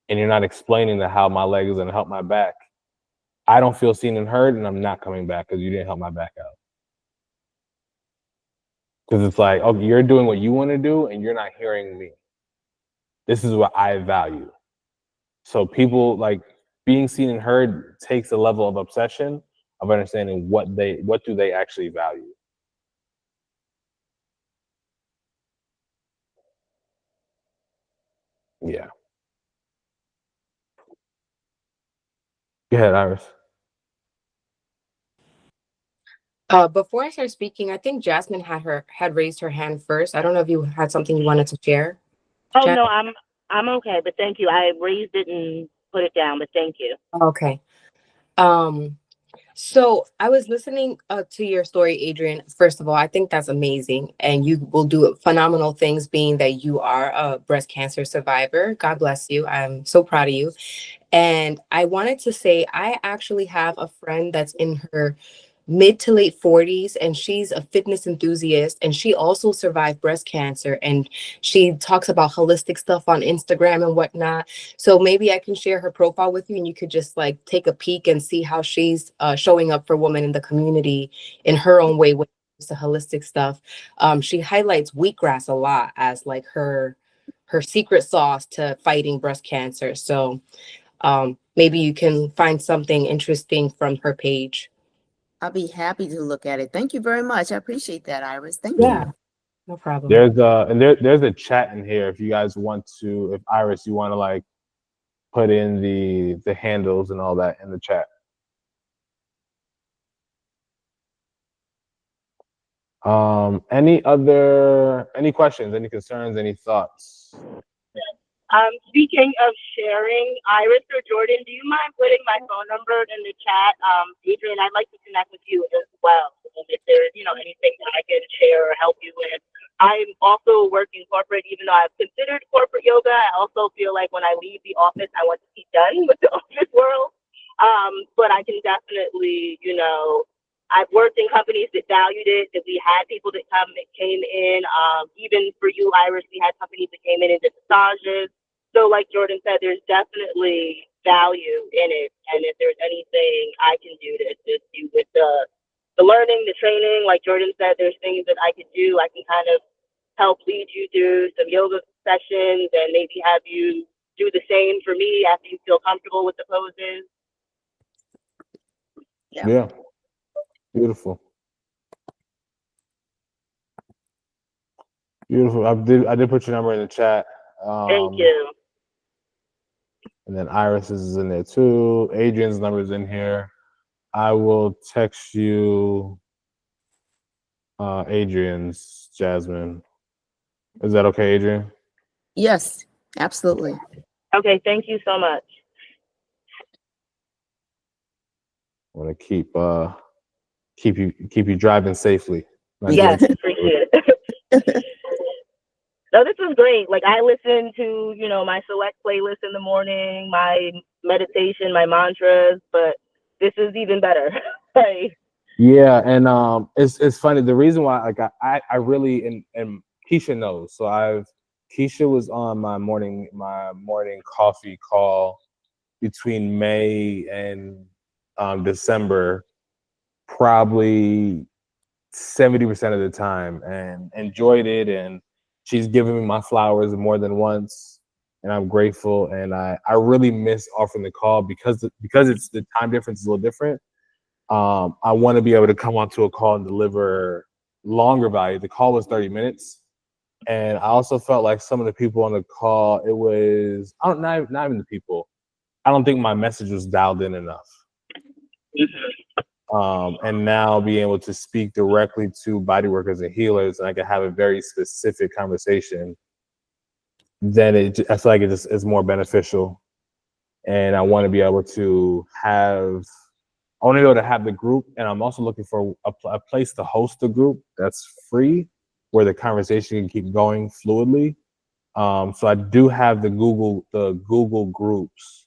and you're not explaining how my leg is going to help my back, I don't feel seen and heard, and I'm not coming back because you didn't help my back out. Because it's like, okay, you're doing what you want to do, and you're not hearing me. This is what I value. So people, like, being seen and heard takes a level of obsession of understanding what do they actually value. Yeah. Go ahead, Iris. Before I start speaking, I think Jasmine had raised her hand first. I don't know if you had something you wanted to share. Oh, no, I'm okay, but thank you. I raised it and put it down, but thank you. Okay. So I was listening to your story, Adrian. First of all, I think that's amazing. And you will do phenomenal things, being that you are a breast cancer survivor. God bless you. I'm so proud of you. And I wanted to say, I actually have a friend that's in her mid to late 40s, and she's a fitness enthusiast, and she also survived breast cancer, and she talks about holistic stuff on Instagram and whatnot. So maybe I can share her profile with you, and you could just like take a peek and see how she's showing up for women in the community in her own way when it comes to holistic stuff. She highlights wheatgrass a lot as like her secret sauce to fighting breast cancer. So maybe you can find something interesting from her page. I'll be happy to look at it. Thank you very much. I appreciate that, Iris. Thank Yeah, you. no problem. There's a chat in here if you guys want to, if Iris, you want to like put in the handles and all that in the chat. Any questions, any concerns, any thoughts? Speaking of sharing, Iris or Jordan, do you mind putting my phone number in the chat? Adrian, I'd like to connect with you as well. If there's, anything that I can share or help you with. I'm also working corporate, even though I've considered corporate yoga. I also feel like when I leave the office, I want to be done with the office world. But I can definitely, I've worked in companies that valued it, that we had people that came in. Even for you, Iris, we had companies that came in and did massages. So like Jordan said, there's definitely value in it. And if there's anything I can do to assist you with the learning, the training, like Jordan said, there's things that I could do. I can kind of help lead you through some yoga sessions and maybe have you do the same for me after you feel comfortable with the poses. Yeah. Beautiful. Beautiful. I did put your number in the chat. Thank you. And then Iris is in there too. Adrian's number is in here. I will text you Adrian's, Jasmine. Is that okay, Adrian? Yes, absolutely. Okay, thank you so much. I want to keep you driving safely. Yes, appreciate it. No, this was great. Like, I listen to, my select playlist in the morning, my meditation, my mantras, but this is even better. Yeah, and it's funny. The reason why, like, I really, and Keisha knows. So Keisha was on my morning coffee call between May and December, probably 70% of the time, and enjoyed it. And she's given me my flowers more than once, and I'm grateful. And I really miss offering the call because it's the time difference is a little different. I want to be able to come onto a call and deliver longer value. The call was 30 minutes. And I also felt like some of the people on the call, it was, not even the people. I don't think my message was dialed in enough. And now being able to speak directly to body workers and healers, and I can have a very specific conversation, then I feel like it just is more beneficial. And I want to be able to have the group, and I'm also looking for a place to host the group that's free, where the conversation can keep going fluidly. So I do have the Google groups,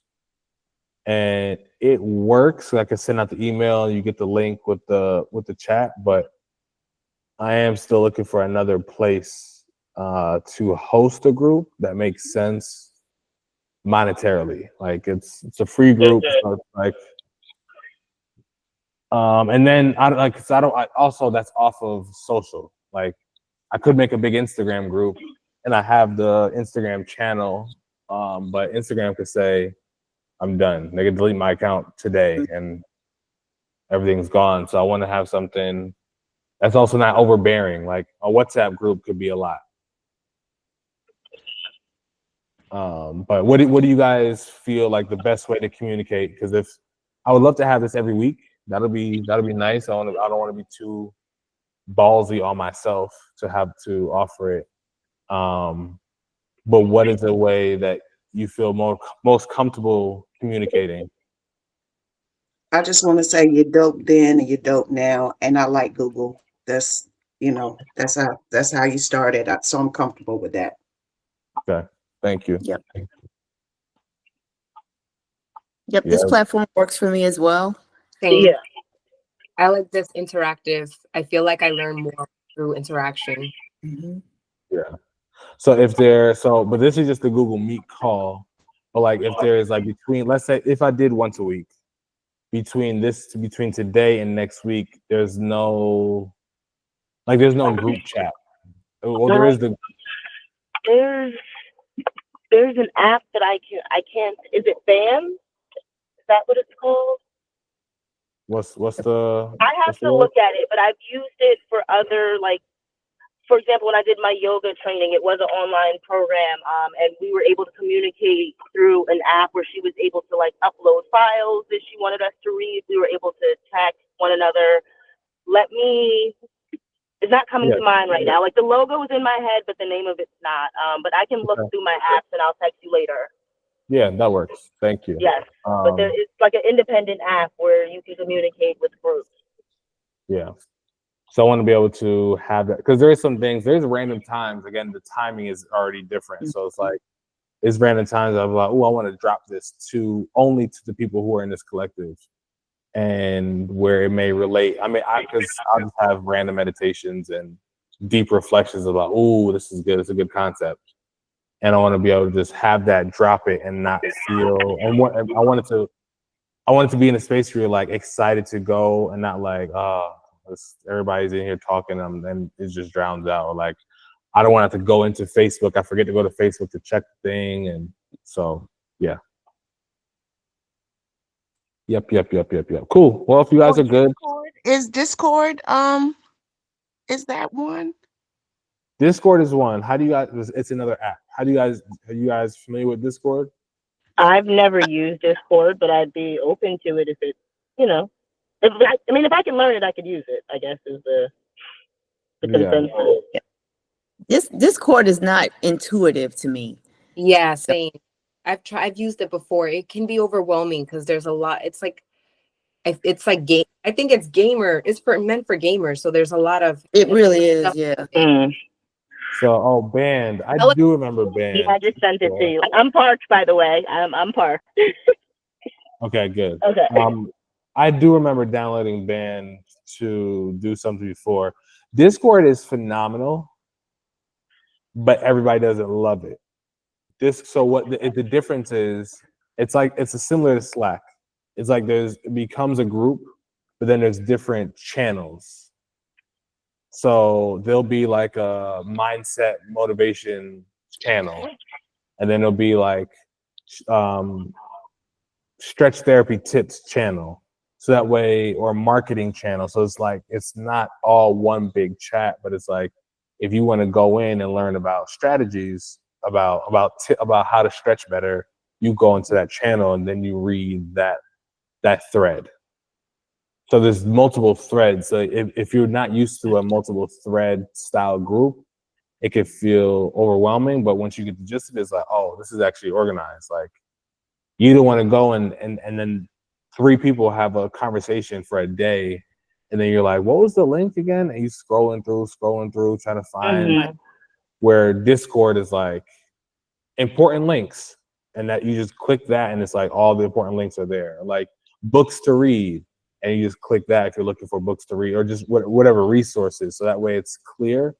and it works. I can send out the email, you get the link with the chat, but I am still looking for another place to host a group that makes sense monetarily. Like it's a free group, so it's like, and then also that's off of social. Like I could make a big Instagram group, and I have the Instagram channel, but Instagram could say I'm done. They could delete my account today, and everything's gone. So I want to have something that's also not overbearing. Like a WhatsApp group could be a lot. But what do you guys feel like the best way to communicate? Because if I would love to have this every week, that'll be nice. I don't want to be too ballsy on myself to have to offer it. But what is the way that you feel most comfortable communicating? I just want to say you're dope then and you're dope now, and I like Google. That's that's how you started. So I'm comfortable with that. Okay, thank you. Yep. Yeah. This platform works for me as well. Same. Yeah. I like this interactive. I feel like I learn more through interaction. Yeah. So but this is just the Google Meet call. But like if there is like between, let's say if I did once a week, between today and next week, there's no group chat. Well, there is there's an app that I can't, is it BAM? Is that what it's called? what's the I have to look at it, but I've used it for other, like, for example, when I did my yoga training, it was an online program, and we were able to communicate through an app where she was able to like upload files that she wanted us to read. We were able to text one another. It's not coming to mind right now. Like the logo is in my head, but the name of it's not. But I can look through my apps and I'll text you later. Yeah, that works. Thank you. Yes, but it's like an independent app where you can communicate with groups. Yeah. So I want to be able to have that, because there's random times. Again, the timing is already different. So it's like, it's random times I'm like, oh, I want to drop this only to the people who are in this collective, and where it may relate. I mean, because I'll just have random meditations and deep reflections about, oh, this is good. It's a good concept. And I want to be able to just have that, drop it, and not feel, I want it to be in a space where you're like excited to go and not like, everybody's in here talking and it just drowns out. Or like, I don't want to have to go into Facebook. I forget to go to Facebook to check the thing. And so, yeah. Yep. Cool. Well, if you guys are good. Is Discord, is that one? Discord is one. How do you guys, it's another app. Are you guys familiar with Discord? I've never used Discord, but I'd be open to it if it, if I can learn it, I could use it, I guess is the consensus. Yeah. This Discord is not intuitive to me. Yeah, same. I've used it before. It can be overwhelming because there's a lot. It's like game. I think it's gamer. It's meant for gamers. So there's a lot of. It really is. Yeah. So, Band. I do remember Band. Yeah, I just sent it to you. I'm parked, by the way. I'm parked. Okay, good. Okay. I do remember downloading Band to do something before. Discord is phenomenal, but everybody doesn't love it. The difference is, it's similar to Slack. It's like it becomes a group, but then there's different channels. So there'll be like a mindset motivation channel, and then there'll be like stretch therapy tips channel, So that way, or marketing channel. So it's like, it's not all one big chat, but it's like, if you want to go in and learn about strategies, about how to stretch better, you go into that channel and then you read that thread. So there's multiple threads. So if you're not used to a multiple thread style group, it could feel overwhelming. But once you get the gist of it, it's like, oh, this is actually organized. Like, you don't want to go and then 3 people have a conversation for a day, and then you're like, what was the link again? And you scrolling through, trying to find Mhm. where Discord is like important links, and that you just click that, and it's like all the important links are there. Like books to read, and you just click that if you're looking for books to read, or just whatever resources. So that way it's clear.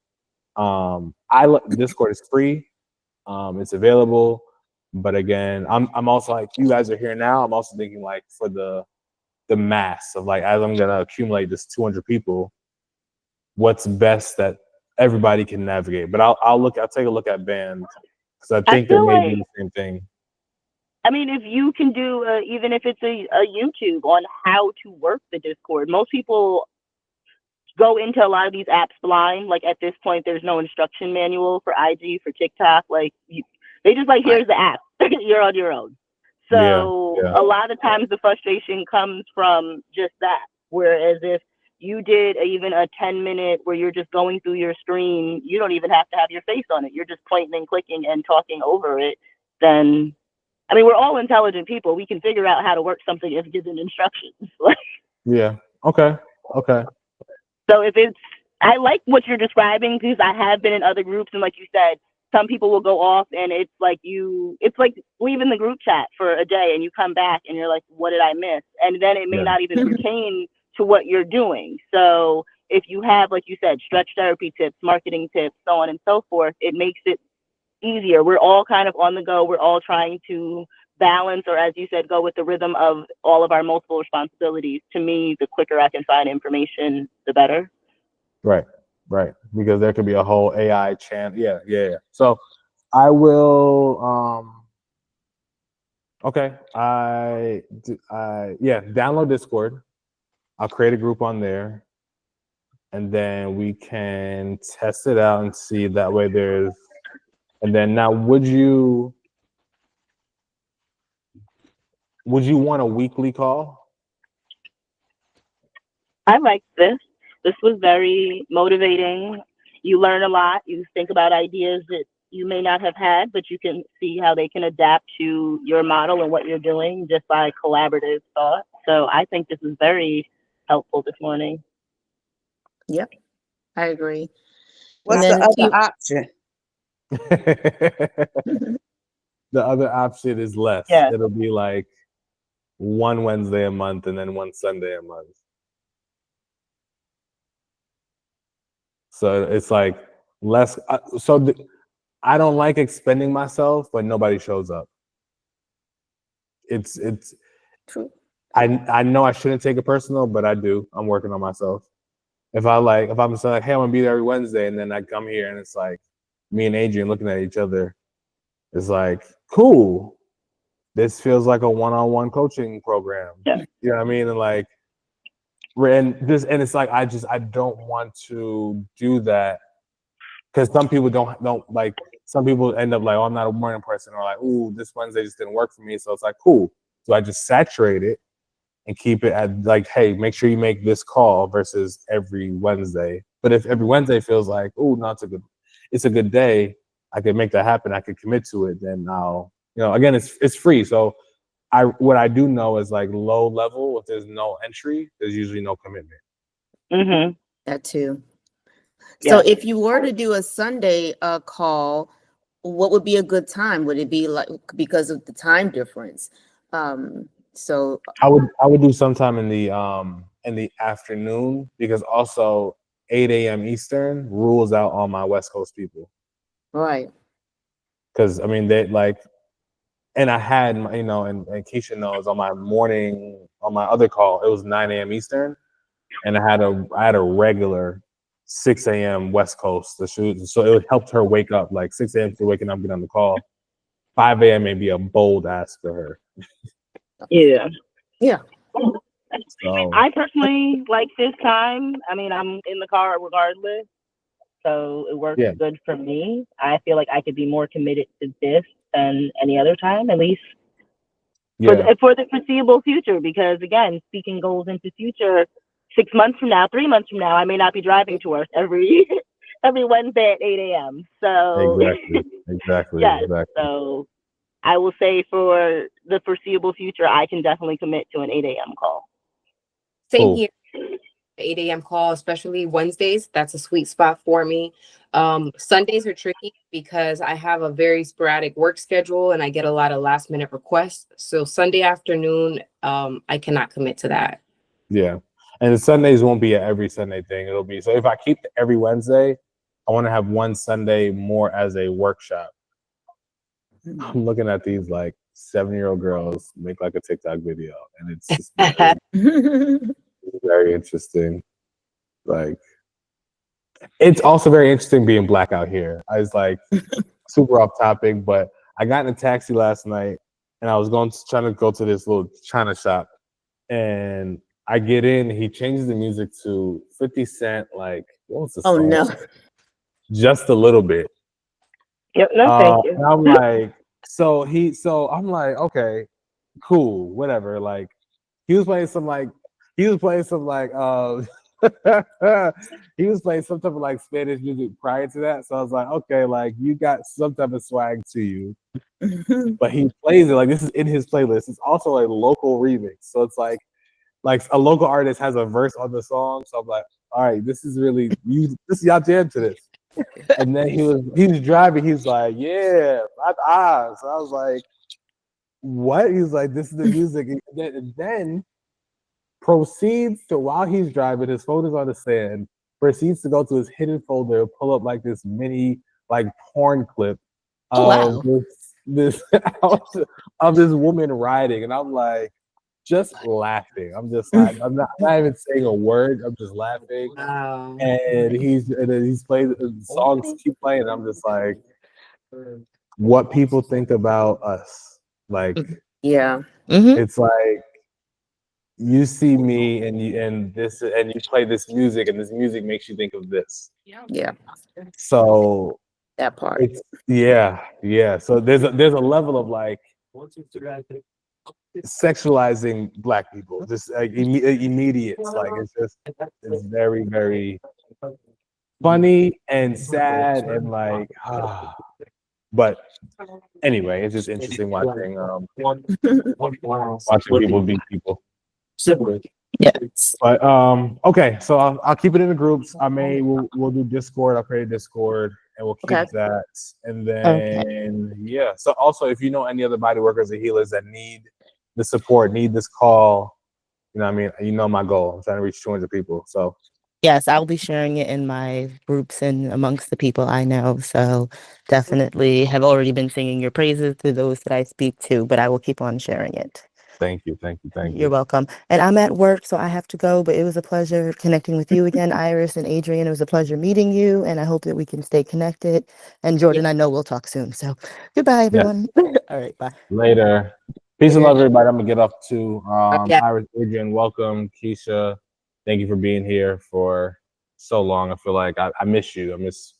Discord is free. It's available. But again, I'm also like, you guys are here now. I'm also thinking like for the mass of like, as I'm gonna accumulate this 200 people, what's best that everybody can navigate. But I'll take a look at band, because I I think they feel may like, do the same thing. I mean, if you can do, even if it's a YouTube on how to work the Discord, most people go into a lot of these apps blind. Like at this point, there's no instruction manual for IG, for TikTok. Like they just like, here's the app, you're on your own. Yeah, So yeah. a lot of times the frustration comes from just that. Whereas if you did even a 10-minute where you're just going through your screen, you don't even have to have your face on it. You're just pointing and clicking and talking over it. Then, I mean, we're all intelligent people. We can figure out how to work something if given instructions. Yeah. Okay. So if it's, I like what you're describing because I have been in other groups, and like you said, some people will go off and it's like leaving the group chat for a day and you come back and you're like, what did I miss? And then it may Yeah. not even pertain to what you're doing. So if you have, like you said, stretch therapy tips, marketing tips, so on and so forth, it makes it easier. We're all kind of on the go. We're all trying to balance, or as you said, go with the rhythm of all of our multiple responsibilities. To me, the quicker I can find information, the better. Right. Because there could be a whole AI channel. Yeah. So I will. Okay. Download Discord. I'll create a group on there, and then we can test it out and see. That way, and then now, would you want a weekly call? I like this. This was very motivating. You learn a lot. You think about ideas that you may not have had, but you can see how they can adapt to your model and what you're doing just by collaborative thought. So I think this is very helpful this morning. Yep, I agree. What's And the then other option? The other option is less. Yeah. It'll be like one Wednesday a month and then one Sunday a month. So it's like less. I don't like expending myself, but nobody shows up. It's True. I know I shouldn't take it personal, but I do. I'm working on myself. If I'm saying like, hey, I'm gonna be there every Wednesday, and then I come here and it's like me and Adrian looking at each other, it's like, cool. This feels like a one-on-one coaching program. Yeah. You know what I mean? And like, and it's like, I don't want to do that, because some people don't like. Some people end up like, oh, I'm not a morning person, or like, ooh, this Wednesday just didn't work for me. So it's like, cool. So I just saturate it and keep it at like, hey, make sure you make this call versus every Wednesday. But if every Wednesday feels like, oh, no, it's a good day, I could make that happen, I could commit to it, then I'll, again, it's free. So what I do know is like low level, if there's no entry, there's usually no commitment. Mm-hmm. That too. Yeah. So if you were to do a Sunday call, what would be a good time? Would it be like, because of the time difference? So I would do sometime in the afternoon, because also 8 a.m. Eastern rules out all my West Coast people. right. Because I mean, they like, and I had, and Keisha knows, on my other call, it was 9 a.m. Eastern, and I had a regular 6 a.m. West Coast to shoot. So it helped her wake up. Like 6 a.m. to waking up, get on the call. 5 a.m. may be a bold ask for her. Yeah. Yeah. So I personally like this time. I mean, I'm in the car regardless, so it works yeah, good for me. I feel like I could be more committed to this than any other time, at least yeah, for the foreseeable future. Because again, speaking goals into future, 6 months from now, 3 months from now, I may not be driving to work every every Wednesday at 8 a.m. So exactly, exactly, yes, exactly. so I will say for the foreseeable future, I can definitely commit to an 8 a.m. call. Same Cool. here. 8 a.m. call, especially Wednesdays. That's a sweet spot for me. Sundays are tricky because I have a very sporadic work schedule and I get a lot of last minute requests. So Sunday afternoon, I cannot commit to that. Yeah. And the Sundays won't be a every Sunday thing. It'll be so if I keep every Wednesday, I want to have one Sunday more as a workshop. I'm looking at these like 7-year-old girls make like a TikTok video, and it's just very interesting. Like, it's also very interesting being black out here. I was like super off topic, but I got in a taxi last night, and I was trying to go to this little China shop, and I get in. He changes the music to 50 Cent. Like, what was the Oh song? no. Just a little bit. Yep, no, thank And you. I'm like, so I'm like, okay, cool, whatever. Like, he was playing some like, he was playing some like, he was playing some type of like Spanish music prior to that. So I was like, okay, like you got some type of swag to you. But he plays it like this is in his playlist. It's also a local remix, so it's like a local artist has a verse on the song. So I'm like, all right, this is really you. This y'all jam to this. And then he was driving. He's like, yeah, so I was like, what? He's like, this is the music. And then proceeds to, while he's driving, his phone is on the stand. Proceeds to go to his hidden folder, pull up like this mini like porn clip Oh of wow. this of this woman riding, and I'm like, just laughing. I'm just like, I'm not even saying a word. I'm just laughing. Wow. And he's playing the songs keep playing. And I'm just like, what people think about us. Like, Yeah. it's like you see me and you play this music, and this music makes you think of this. Yeah. So That part. it's yeah. So there's a level of like sexualizing black people, just like immediate. Like it's very very funny and sad and like but anyway, it's just interesting watching people be people. Yes. But okay, so I'll keep it in the groups. We'll do Discord. I'll create a Discord and we'll keep Okay. that. And Okay. then yeah. So also if you know any other body workers or healers that need the support, need this call, you know what I mean? You know my goal. I'm trying to reach 200 people. So Yes, I'll be sharing it in my groups and amongst the people I know. So definitely have already been singing your praises to those that I speak to, but I will keep on sharing it. thank you, thank you, thank You're you. welcome. And I'm at work, so I have to go, but it was a pleasure connecting with you again, Iris and Adrian. It was a pleasure meeting you, and I hope that we can stay connected. And Jordan, I know we'll talk soon. So goodbye, Yes. everyone. All right, bye. Later. Peace and love, everybody. I'm gonna get off to Yeah. Iris, Adrian, welcome. Keisha, thank you for being here for so long. I feel like I miss you. I miss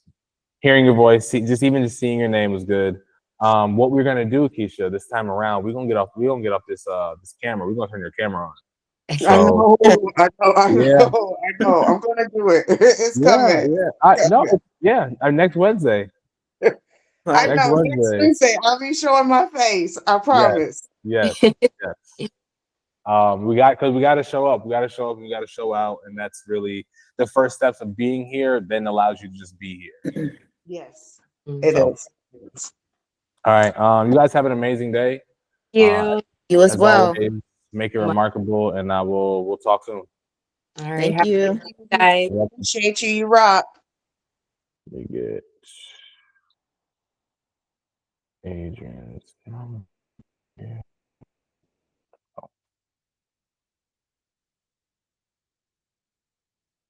hearing your voice. Just seeing your name was good. What we're gonna do, Keisha, this time around, we're gonna get off this this camera. We're gonna turn your camera on. I So know, I yeah, know, I know. I'm gonna do it. It's yeah, coming. next Wednesday. I Right. Next know. Next Wednesday. Wednesday, I'll be showing my face. I Yes, promise. yes, yes. We got to show up. We got to show up. We got to show out, and that's really the first steps of being here. Then allows you to just be here. Yes, Mhm. it So, is. all right. You guys have an amazing day. You. You as As well. always, make it remarkable, and we'll talk soon. All right. Thank Have you. a good day, guys. Appreciate you. You rock. Let me get Adrian's number.